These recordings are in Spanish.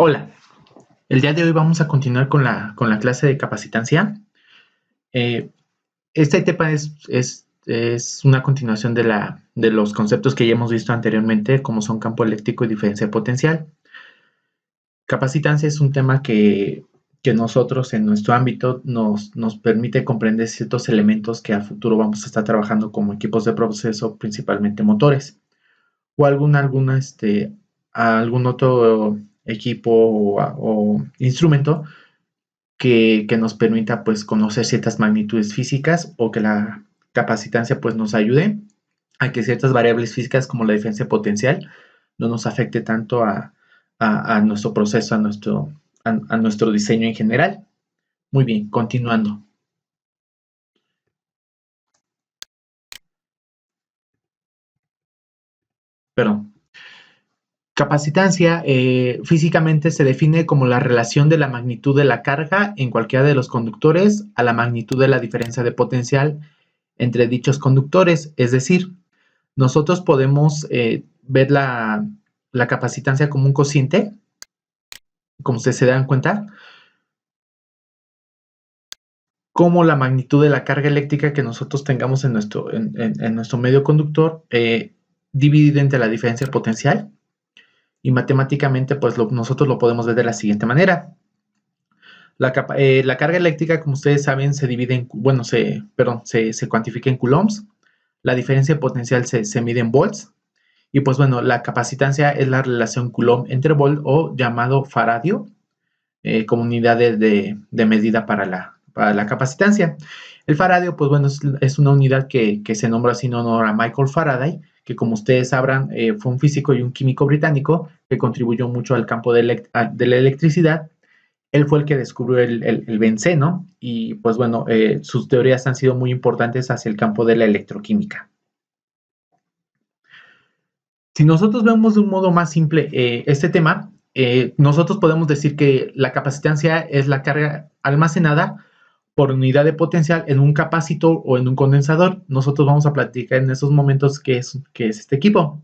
Hola, el día de hoy vamos a continuar con la clase de capacitancia. Eh, este tema es una continuación de los conceptos que ya hemos visto anteriormente, como son campo eléctrico y diferencia de potencial. Capacitancia es un tema que nosotros en nuestro ámbito nos permite comprender ciertos elementos que a futuro vamos a estar trabajando como equipos de proceso, principalmente motores, o algún otro equipo o instrumento que nos permita pues conocer ciertas magnitudes físicas o que la capacitancia pues nos ayude a que ciertas variables físicas como la diferencia potencial no nos afecte tanto a nuestro proceso, a nuestro diseño en general. Muy bien, continuando. Perdón. Capacitancia físicamente se define como la relación de la magnitud de la carga en cualquiera de los conductores a la magnitud de la diferencia de potencial entre dichos conductores. Es decir, nosotros podemos ver la capacitancia como un cociente, como ustedes se dan cuenta, como la magnitud de la carga eléctrica que nosotros tengamos en nuestro medio conductor dividido entre la diferencia potencial. Y matemáticamente, pues nosotros lo podemos ver de la siguiente manera. La carga eléctrica, como ustedes saben, se divide se cuantifica en coulombs. La diferencia potencial se mide en volts. Y pues bueno, la capacitancia es la relación Coulomb entre volt o llamado faradio como unidad de medida para la capacitancia. El faradio, pues bueno, es una unidad que se nombra así en honor a Michael Faraday, que como ustedes sabrán, fue un físico y un químico británico que contribuyó mucho al campo de la electricidad. Él fue el que descubrió el benceno y pues bueno, sus teorías han sido muy importantes hacia el campo de la electroquímica. Si nosotros vemos de un modo más simple este tema, nosotros podemos decir que la capacitancia es la carga almacenada por unidad de potencial en un capacitor o en un condensador. Nosotros vamos a platicar en esos momentos qué es este equipo.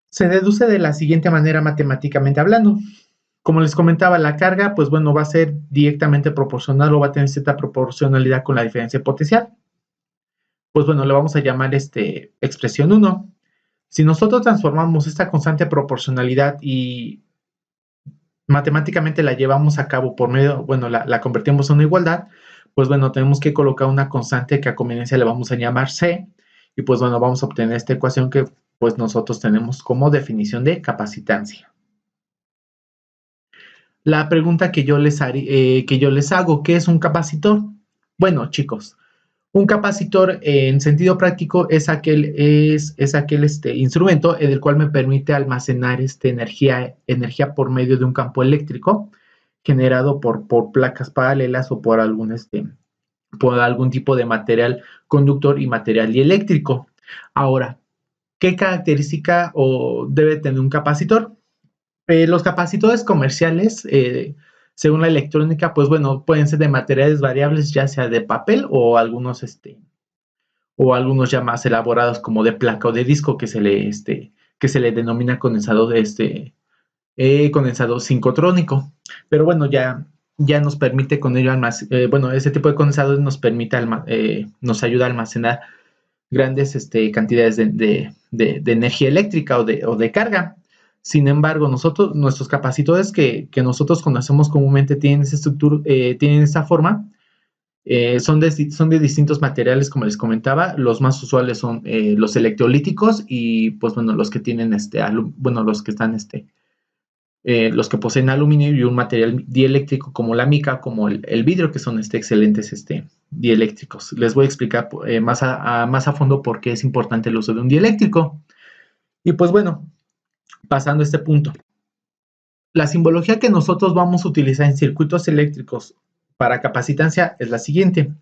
Se deduce de la siguiente manera matemáticamente hablando. Como les comentaba, la carga, pues bueno, va a ser directamente proporcional o va a tener cierta proporcionalidad con la diferencia de potencial. Pues bueno, le vamos a llamar expresión 1. Si nosotros transformamos esta constante proporcionalidad y matemáticamente la llevamos a cabo por medio, bueno, la convertimos en una igualdad, pues bueno, tenemos que colocar una constante que a conveniencia le vamos a llamar C, y pues bueno, vamos a obtener esta ecuación que pues nosotros tenemos como definición de capacitancia. La pregunta que yo les hago, ¿qué es un capacitor? Bueno, chicos, un capacitor en sentido práctico es aquel instrumento en el cual me permite almacenar energía por medio de un campo eléctrico generado por placas paralelas o por algún tipo de material conductor y material dieléctrico. Ahora, ¿qué característica debe tener un capacitor? Los capacitores comerciales, según la electrónica, pues bueno, pueden ser de materiales variables, ya sea de papel o algunos ya más elaborados como de placa o de disco que se le denomina condensador condensador sincrotrónico. Pero bueno, ya nos permite con ello ese tipo de condensadores nos ayuda a almacenar grandes cantidades de energía eléctrica o de carga. Sin embargo, nuestros capacitores que nosotros conocemos comúnmente tienen esa estructura, tienen esa forma. Son de distintos materiales, como les comentaba. Los más usuales son los electrolíticos y, pues bueno, los que tienen los que poseen aluminio y un material dieléctrico como la mica, como el vidrio, que son excelentes dieléctricos. Les voy a explicar más a fondo por qué es importante el uso de un dieléctrico. Y pues bueno, pasando a este punto. La simbología que nosotros vamos a utilizar en circuitos eléctricos para capacitancia es la siguiente.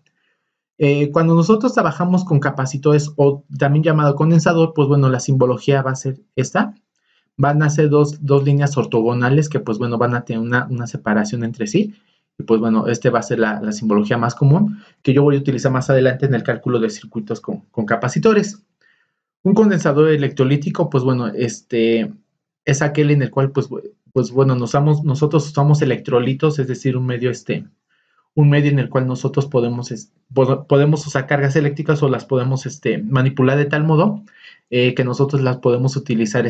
Cuando nosotros trabajamos con capacitores o también llamado condensador, pues bueno, la simbología va a ser esta. Van a ser dos líneas ortogonales que pues bueno, van a tener una separación entre sí. Y pues bueno, va a ser la simbología más común que yo voy a utilizar más adelante en el cálculo de circuitos con capacitores. Un condensador electrolítico, pues bueno, es aquel en el cual pues pues bueno, nosotros usamos electrolitos, es decir, un medio en el cual nosotros podemos usar cargas eléctricas o las podemos manipular de tal modo que nosotros las podemos utilizar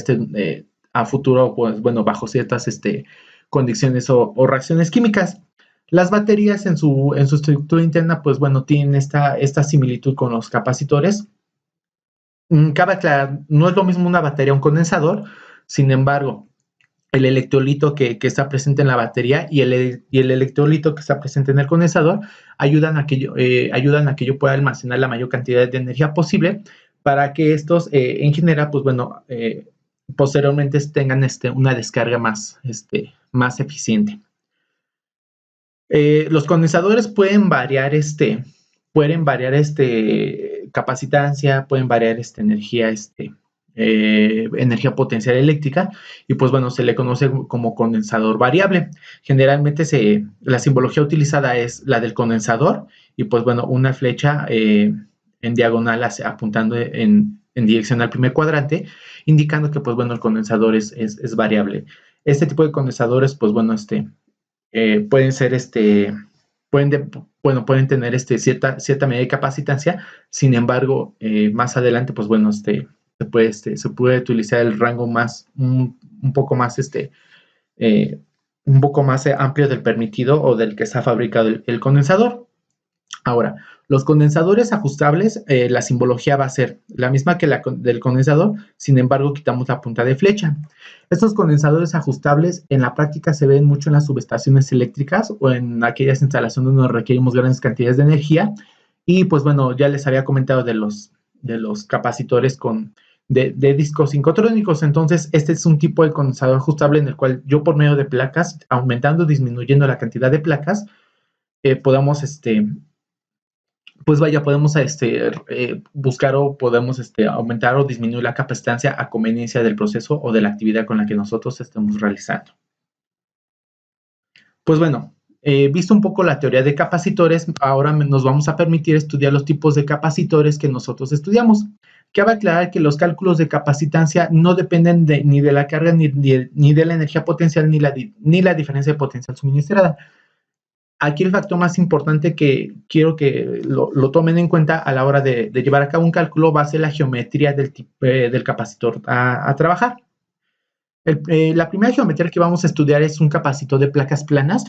a futuro, pues bueno, bajo ciertas condiciones o reacciones químicas. Las baterías en su estructura interna, pues bueno, tienen esta similitud con los capacitores. Cabe aclarar, no es lo mismo una batería a un condensador, sin embargo, el electrolito que está presente en la batería y el electrolito que está presente en el condensador ayudan a que yo pueda almacenar la mayor cantidad de energía posible para que estos, en general, pues bueno, posteriormente tengan una descarga más eficiente. Los condensadores pueden variar capacitancia, pueden variar energía potencial eléctrica y pues bueno, se le conoce como condensador variable. Generalmente la simbología utilizada es la del condensador y pues bueno, una flecha en diagonal apuntando en dirección al primer cuadrante, indicando que pues bueno, el condensador es variable. Este tipo de condensadores pues bueno, pueden ser pueden tener cierta medida de capacitancia, sin embargo, más adelante, pues bueno, se puede utilizar el rango un poco más amplio del permitido o del que está fabricado el condensador. Ahora, los condensadores ajustables, la simbología va a ser la misma que la del condensador, sin embargo, quitamos la punta de flecha. Estos condensadores ajustables en la práctica se ven mucho en las subestaciones eléctricas o en aquellas instalaciones donde requerimos grandes cantidades de energía. Y pues bueno, ya les había comentado de los capacitores de discos sincrotrónicos. Entonces, este es un tipo de condensador ajustable en el cual yo por medio de placas, aumentando o disminuyendo la cantidad de placas, podamos pues vaya, podemos buscar o podemos aumentar o disminuir la capacitancia a conveniencia del proceso o de la actividad con la que nosotros estemos realizando. Pues bueno, visto un poco la teoría de capacitores, ahora nos vamos a permitir estudiar los tipos de capacitores que nosotros estudiamos. Cabe aclarar que los cálculos de capacitancia no dependen ni de la carga ni de la energía potencial ni la diferencia de potencial suministrada. Aquí el factor más importante que quiero que lo tomen en cuenta a la hora de llevar a cabo un cálculo va a ser la geometría del capacitor a trabajar. La primera geometría que vamos a estudiar es un capacitor de placas planas,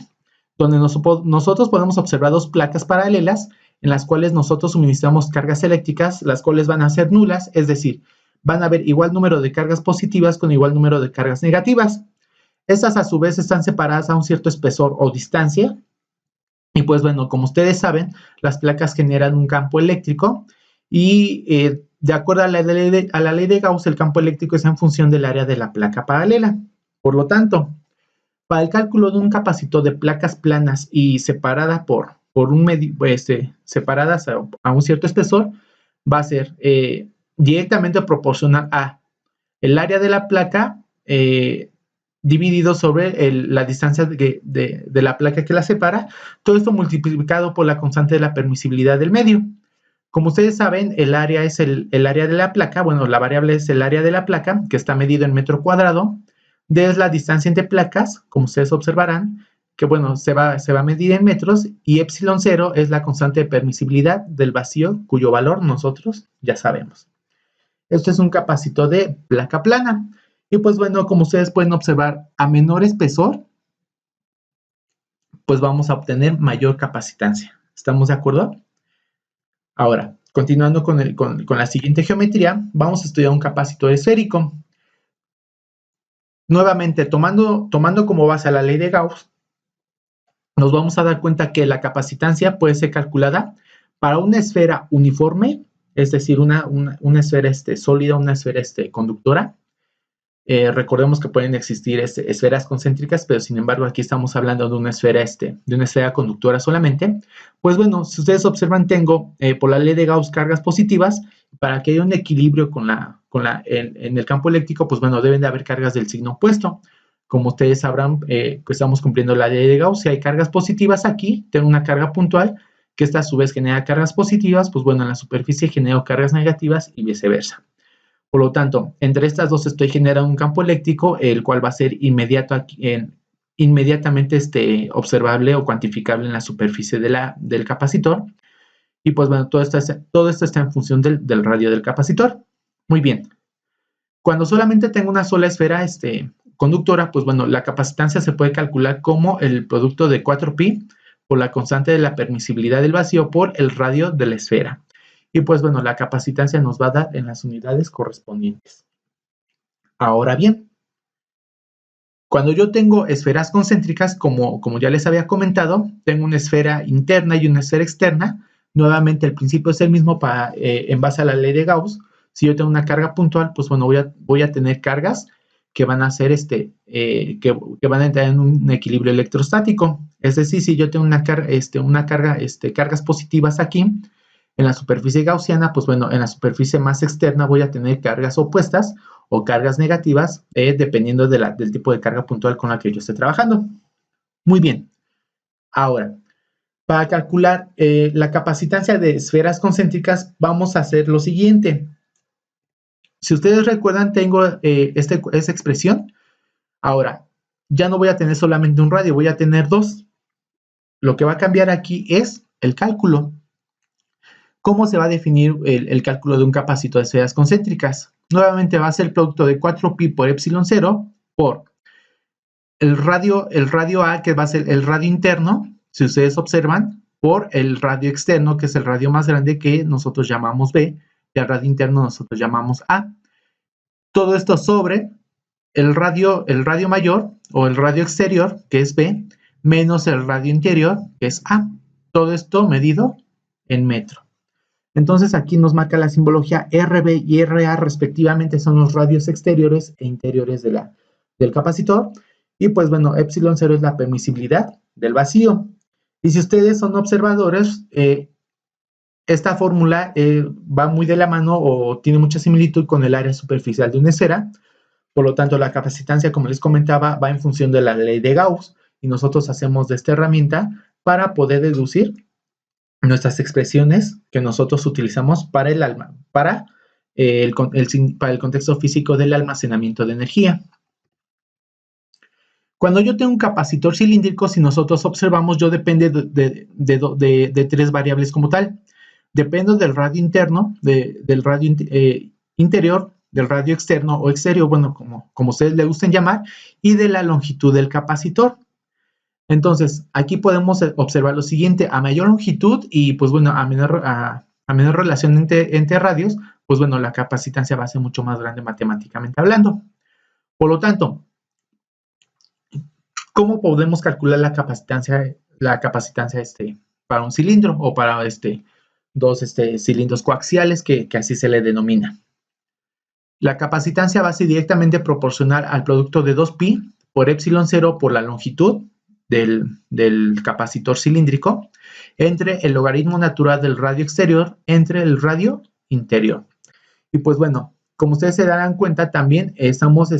donde nosotros podemos observar dos placas paralelas en las cuales nosotros suministramos cargas eléctricas, las cuales van a ser nulas, es decir, van a haber igual número de cargas positivas con igual número de cargas negativas. Estas a su vez están separadas a un cierto espesor o distancia. Y pues bueno, como ustedes saben, las placas generan un campo eléctrico y de acuerdo a la ley de Gauss, el campo eléctrico es en función del área de la placa paralela. Por lo tanto, para el cálculo de un capacitor de placas planas y separadas separadas a un cierto espesor, va a ser directamente proporcional a el área de la placa dividido sobre la distancia de la placa que la separa, todo esto multiplicado por la constante de la permisibilidad del medio. Como ustedes saben, el área es el área de la placa, bueno, la variable es el área de la placa, que está medido en metro cuadrado, D es la distancia entre placas, como ustedes observarán, que bueno, se va a medir en metros, y epsilon 0 es la constante de permisibilidad del vacío, cuyo valor nosotros ya sabemos. Esto es un capacitor de placa plana. Y pues bueno, como ustedes pueden observar, a menor espesor, pues vamos a obtener mayor capacitancia. ¿Estamos de acuerdo? Ahora, continuando con la siguiente geometría, vamos a estudiar un capacitor esférico. Nuevamente, tomando como base a la ley de Gauss, nos vamos a dar cuenta que la capacitancia puede ser calculada para una esfera uniforme, es decir, una esfera sólida, una esfera conductora. Recordemos que pueden existir esferas concéntricas, pero sin embargo aquí estamos hablando de una esfera conductora solamente. Pues bueno, si ustedes observan, tengo por la ley de Gauss cargas positivas. Para que haya un equilibrio en el campo eléctrico, pues bueno, deben de haber cargas del signo opuesto. Como ustedes sabrán, que estamos cumpliendo la ley de Gauss. Si hay cargas positivas aquí, tengo una carga puntual, que esta a su vez genera cargas positivas, pues bueno, en la superficie genero cargas negativas y viceversa. Por lo tanto, entre estas dos estoy generando un campo eléctrico, el cual va a ser inmediatamente observable o cuantificable en la superficie del capacitor. Y pues bueno, todo esto está en función del radio del capacitor. Muy bien. Cuando solamente tengo una sola esfera conductora, pues bueno, la capacitancia se puede calcular como el producto de 4pi por la constante de la permisibilidad del vacío por el radio de la esfera. Y pues bueno, la capacitancia nos va a dar en las unidades correspondientes. Ahora bien, cuando yo tengo esferas concéntricas, como ya les había comentado, tengo una esfera interna y una esfera externa. Nuevamente, el principio es el mismo en base a la ley de Gauss. Si yo tengo una carga puntual, pues bueno, voy a tener cargas que van a ser que van a entrar en un equilibrio electrostático. Es decir, si yo tengo cargas positivas aquí en la superficie gaussiana, pues bueno, en la superficie más externa voy a tener cargas opuestas o cargas negativas, dependiendo del tipo de carga puntual con la que yo esté trabajando. Muy bien. Ahora, para calcular la capacitancia de esferas concéntricas, vamos a hacer lo siguiente. Si ustedes recuerdan, tengo esa expresión. Ahora, ya no voy a tener solamente un radio, voy a tener dos. Lo que va a cambiar aquí es el cálculo. ¿Cómo se va a definir el cálculo de un capacitor de esferas concéntricas? Nuevamente va a ser el producto de 4pi por epsilon 0 por el radio A, que va a ser el radio interno, si ustedes observan, por el radio externo, que es el radio más grande, que nosotros llamamos B, y el radio interno nosotros llamamos A. Todo esto sobre el radio mayor o el radio exterior, que es B, menos el radio interior, que es A. Todo esto medido en metro. Entonces aquí nos marca la simbología RB y RA respectivamente, son los radios exteriores e interiores del capacitor. Y pues bueno, epsilon 0 es la permisibilidad del vacío. Y si ustedes son observadores, esta fórmula va muy de la mano o tiene mucha similitud con el área superficial de una esfera. Por lo tanto, la capacitancia, como les comentaba, va en función de la ley de Gauss. Y nosotros hacemos de esta herramienta para poder deducir nuestras expresiones que nosotros utilizamos para el contexto físico del almacenamiento de energía. Cuando yo tengo un capacitor cilíndrico, si nosotros observamos, yo depende de tres variables como tal. Dependo del radio interno, del radio interior, del radio externo o exterior, bueno, como ustedes le gusten llamar, y de la longitud del capacitor. Entonces, aquí podemos observar lo siguiente: a mayor longitud y pues bueno, a menor relación entre radios, pues bueno, la capacitancia va a ser mucho más grande matemáticamente hablando. Por lo tanto, ¿cómo podemos calcular la capacitancia para un cilindro o para dos cilindros coaxiales, que así se le denomina? La capacitancia va a ser directamente proporcional al producto de 2pi por epsilon 0 por la longitud del capacitor cilíndrico entre el logaritmo natural del radio exterior entre el radio interior. Y pues bueno, como ustedes se darán cuenta, también estamos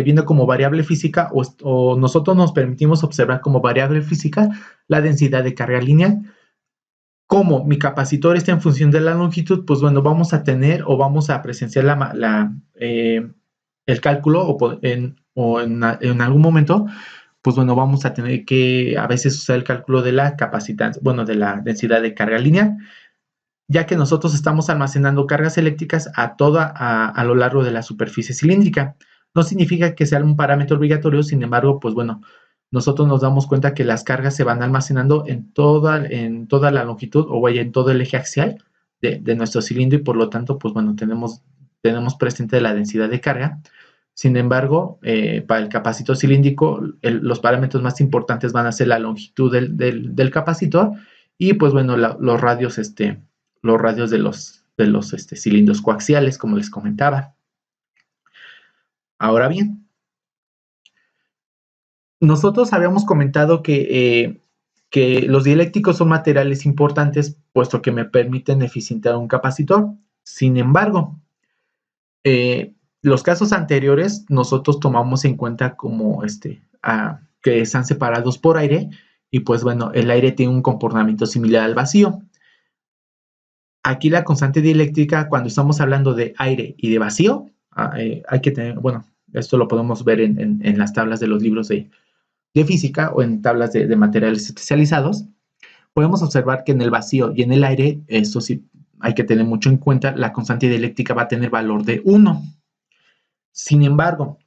viendo como variable física o nosotros nos permitimos observar como variable física la densidad de carga lineal. Como mi capacitor está en función de la longitud, pues bueno, vamos a tener o vamos a presenciar el cálculo o en algún momento, pues bueno, vamos a tener que a veces usar el cálculo de la capacitancia, bueno, de la densidad de carga lineal, ya que nosotros estamos almacenando cargas eléctricas a lo largo de la superficie cilíndrica. No significa que sea un parámetro obligatorio, sin embargo, pues bueno, nosotros nos damos cuenta que las cargas se van almacenando en toda la longitud o vaya en todo el eje axial de nuestro cilindro y por lo tanto, pues bueno, tenemos presente la densidad de carga. Sin embargo, para el capacitor cilíndrico, los parámetros más importantes van a ser la longitud del capacitor y pues bueno, los radios de los cilindros coaxiales, como les comentaba. Ahora bien, nosotros habíamos comentado que los dieléctricos son materiales importantes, puesto que me permiten eficientar un capacitor. Sin embargo, los casos anteriores nosotros tomamos en cuenta como que están separados por aire y pues bueno, el aire tiene un comportamiento similar al vacío. Aquí la constante dieléctrica, cuando estamos hablando de aire y de vacío, hay que tener, bueno, esto lo podemos ver en las tablas de los libros de física o en tablas de materiales especializados. Podemos observar que en el vacío y en el aire, esto sí hay que tener mucho en cuenta, la constante dieléctrica va a tener valor de 1. Sin embargo,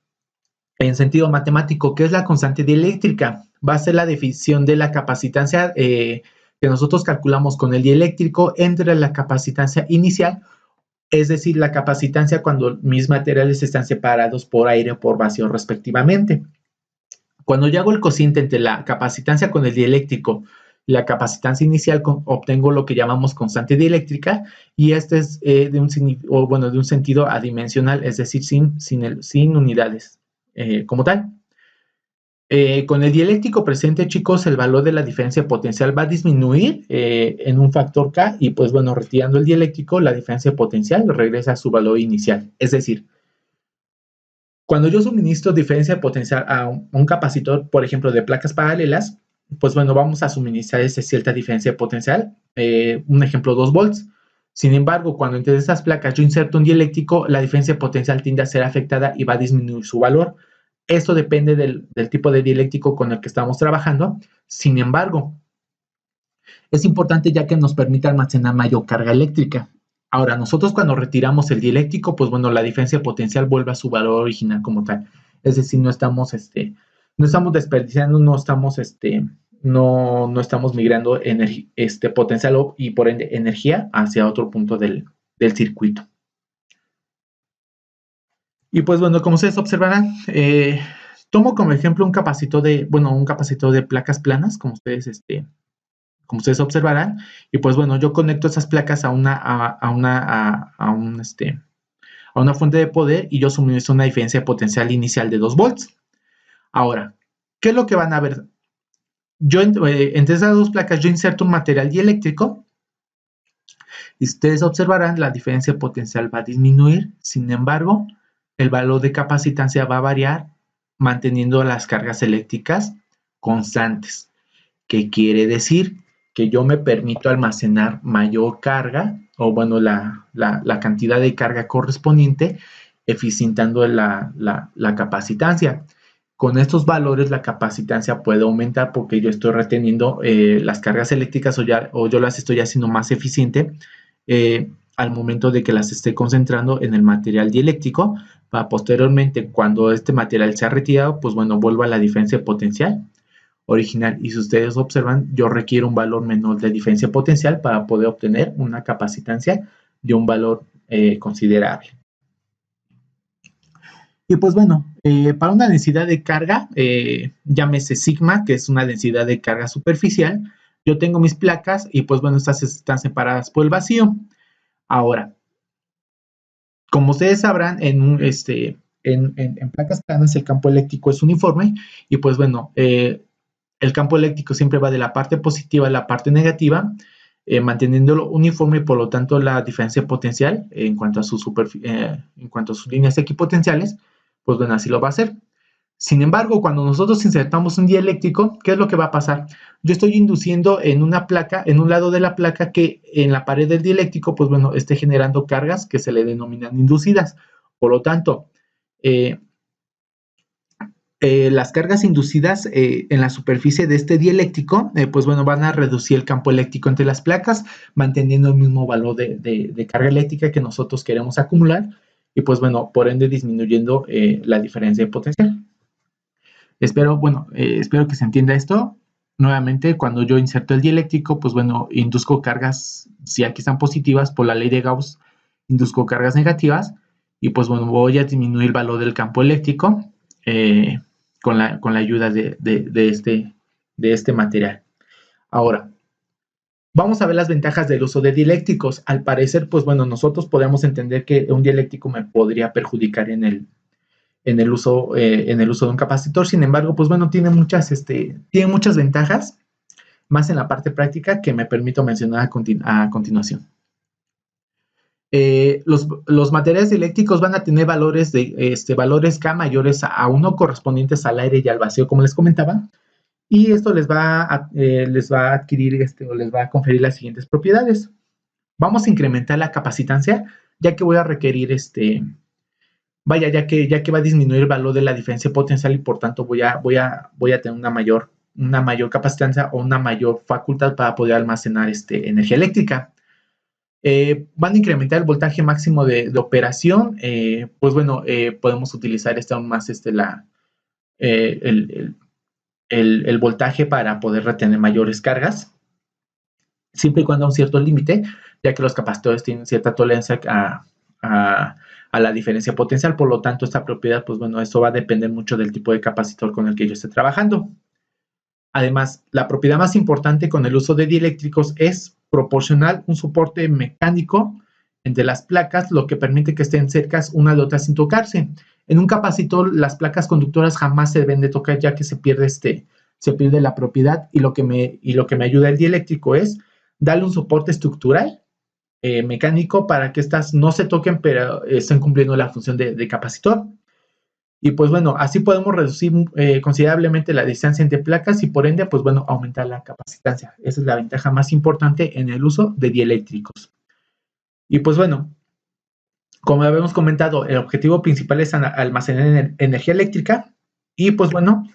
en sentido matemático, ¿qué es la constante dieléctrica? Va a ser la definición de la capacitancia que nosotros calculamos con el dieléctrico entre la capacitancia inicial, es decir, la capacitancia cuando mis materiales están separados por aire o por vacío respectivamente. Cuando yo hago el cociente entre la capacitancia con el dieléctrico y la capacitancia inicial, obtengo lo que llamamos constante dieléctrica, y este es de un sentido adimensional, es decir, sin unidades como tal. Con el dieléctrico presente, chicos, el valor de la diferencia potencial va a disminuir en un factor K, y pues bueno, retirando el dieléctrico, la diferencia potencial regresa a su valor inicial. Es decir, cuando yo suministro diferencia potencial a un capacitor, por ejemplo, de placas paralelas, pues bueno, vamos a suministrar cierta diferencia potencial, un ejemplo, 2 volts. Sin embargo, cuando entre esas placas yo inserto un dieléctrico, la diferencia potencial tiende a ser afectada y va a disminuir su valor. Esto depende del tipo de dieléctrico con el que estamos trabajando. Sin embargo, es importante ya que nos permite almacenar mayor carga eléctrica. Ahora, nosotros cuando retiramos el dieléctrico, pues bueno, la diferencia potencial vuelve a su valor original como tal. Es decir, no estamos desperdiciando, no estamos migrando potencial y por ende energía hacia otro punto del circuito. Y pues bueno, como ustedes observarán, tomo como ejemplo un capacitor de placas planas, como ustedes observarán, y pues bueno, yo conecto esas placas a una fuente de poder, y yo suministro una diferencia potencial inicial de 2 volts. Ahora, ¿qué es lo que van a ver? Yo entre esas dos placas yo inserto un material dieléctrico, y ustedes observarán la diferencia potencial va a disminuir. Sin embargo, el valor de capacitancia va a variar, manteniendo las cargas eléctricas constantes. ¿Qué quiere decir? Que yo me permito almacenar mayor carga, o bueno, la cantidad de carga correspondiente, eficientando la capacitancia. Con estos valores la capacitancia puede aumentar porque yo estoy reteniendo las cargas eléctricas, o yo las estoy haciendo más eficiente al momento de que las esté concentrando en el material dieléctrico, para posteriormente, cuando este material sea retirado, pues bueno, vuelva a la diferencia potencial original. Y si ustedes observan, yo requiero un valor menor de diferencia potencial para poder obtener una capacitancia de un valor considerable. Y pues bueno, para una densidad de carga, llámese sigma, que es una densidad de carga superficial, yo tengo mis placas y pues bueno, estas están separadas por el vacío. Ahora, como ustedes sabrán, en placas planas el campo eléctrico es uniforme, y pues bueno, el campo eléctrico siempre va de la parte positiva a la parte negativa, manteniéndolo uniforme, y por lo tanto la diferencia potencial en cuanto a sus líneas equipotenciales, pues bueno, así lo va a hacer. Sin embargo, cuando nosotros insertamos un dieléctrico, ¿qué es lo que va a pasar? Yo estoy induciendo en una placa, en un lado de la placa, que en la pared del dieléctrico, pues bueno, esté generando cargas que se le denominan inducidas. Por lo tanto, las cargas inducidas en la superficie de este dieléctrico, pues bueno, van a reducir el campo eléctrico entre las placas, manteniendo el mismo valor de carga eléctrica que nosotros queremos acumular, y pues bueno, por ende disminuyendo la diferencia de potencial. Espero que se entienda esto. Nuevamente, cuando yo inserto el dieléctrico, pues bueno, induzco cargas, si aquí están positivas, por la ley de Gauss, induzco cargas negativas, y pues bueno, voy a disminuir el valor del campo eléctrico con la ayuda de este material. Ahora, vamos a ver las ventajas del uso de dieléctricos. Al parecer, pues bueno, nosotros podemos entender que un dieléctrico me podría perjudicar en el uso de un capacitor. Sin embargo, pues bueno, tiene muchas ventajas, más en la parte práctica, que me permito mencionar a continuación. Los materiales eléctricos van a tener valores K mayores a 1, correspondientes al aire y al vacío, como les comentaba, y esto les va a adquirir o les va a conferir las siguientes propiedades. vamos a incrementar la capacitancia, ya que voy a requerir ya que va a disminuir el valor de la diferencia potencial y por tanto voy a tener una mayor capacitancia o una mayor facultad para poder almacenar energía eléctrica. Van a incrementar el voltaje máximo de operación. Pues bueno, podemos utilizar aún más el voltaje para poder retener mayores cargas, siempre y cuando a un cierto límite, ya que los capacitores tienen cierta tolerancia a la diferencia potencial. Por lo tanto, esta propiedad, pues bueno, eso va a depender mucho del tipo de capacitor con el que yo esté trabajando. Además, la propiedad más importante con el uso de dieléctricos es proporcionar un soporte mecánico entre las placas, lo que permite que estén cercas una de otra sin tocarse. En un capacitor, las placas conductoras jamás se deben de tocar, ya que se pierde la propiedad, y lo que me ayuda el dieléctrico es darle un soporte estructural mecánico para que estas no se toquen, pero estén cumpliendo la función de capacitor. Y pues bueno, así podemos reducir considerablemente la distancia entre placas y por ende, pues bueno, aumentar la capacitancia. Esa es la ventaja más importante en el uso de dieléctricos. Y pues bueno, como habíamos comentado, el objetivo principal es almacenar energía eléctrica. Y pues bueno,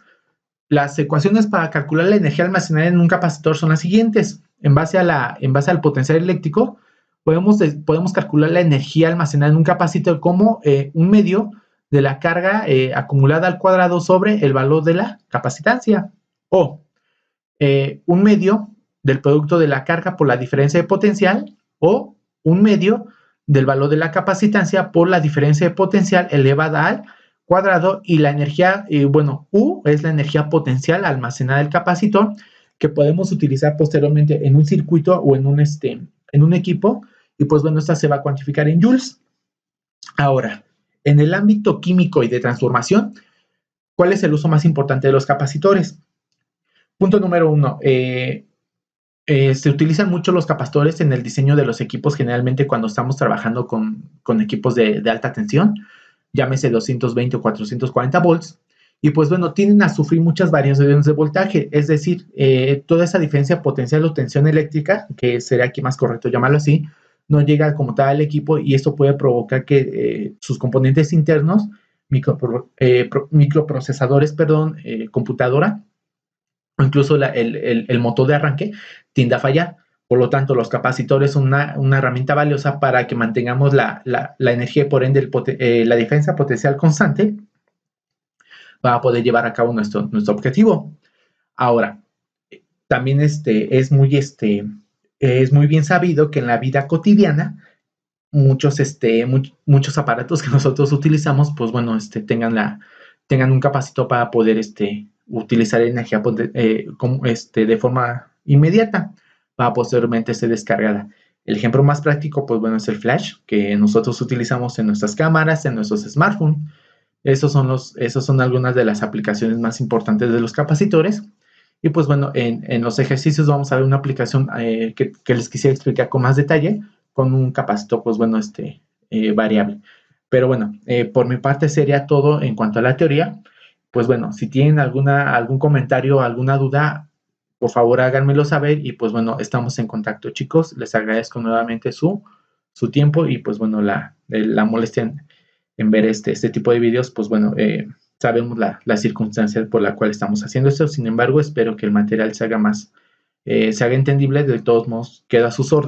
las ecuaciones para calcular la energía almacenada en un capacitor son las siguientes. En base al potencial eléctrico, podemos calcular la energía almacenada en un capacitor como un medio de la carga acumulada al cuadrado sobre el valor de la capacitancia, o un medio del producto de la carga por la diferencia de potencial, o un medio del valor de la capacitancia por la diferencia de potencial elevada al cuadrado. Y la energía, U es la energía potencial almacenada del capacitor, que podemos utilizar posteriormente en un circuito o en un equipo, y pues bueno, esta se va a cuantificar en joules. Ahora, en el ámbito químico y de transformación, ¿cuál es el uso más importante de los capacitores? Punto número 1. Se utilizan mucho los capacitores en el diseño de los equipos, generalmente cuando estamos trabajando con equipos de alta tensión, llámese 220 o 440 volts, y pues bueno, tienden a sufrir muchas variaciones de voltaje, es decir, toda esa diferencia potencial o tensión eléctrica, que sería aquí más correcto llamarlo así, no llega como tal al equipo, y esto puede provocar que sus componentes internos, microprocesadores, computadora, o incluso el motor de arranque, tiende a fallar. Por lo tanto, los capacitores son una herramienta valiosa para que mantengamos la energía y por ende la diferencia potencial constante para poder llevar a cabo nuestro objetivo. Ahora, también es muy bien sabido que en la vida cotidiana muchos aparatos que nosotros utilizamos, pues bueno, tengan un capacitor para poder utilizar energía de forma inmediata para posteriormente ser descargada. El ejemplo más práctico, pues bueno, es el flash que nosotros utilizamos en nuestras cámaras, en nuestros smartphones. Esos son algunas de las aplicaciones más importantes de los capacitores. Y pues bueno, en los ejercicios vamos a ver una aplicación que les quisiera explicar con más detalle, con un capacitor, pues bueno, variable. Pero bueno, por mi parte sería todo en cuanto a la teoría. Pues bueno, si tienen algún comentario, alguna duda, por favor háganmelo saber, y pues bueno, estamos en contacto, chicos. Les agradezco nuevamente su tiempo y pues bueno, la molestia en ver este tipo de videos. Pues bueno, sabemos la circunstancia por la cual estamos haciendo esto. Sin embargo, espero que el material se haga entendible. De todos modos, queda a sus órdenes.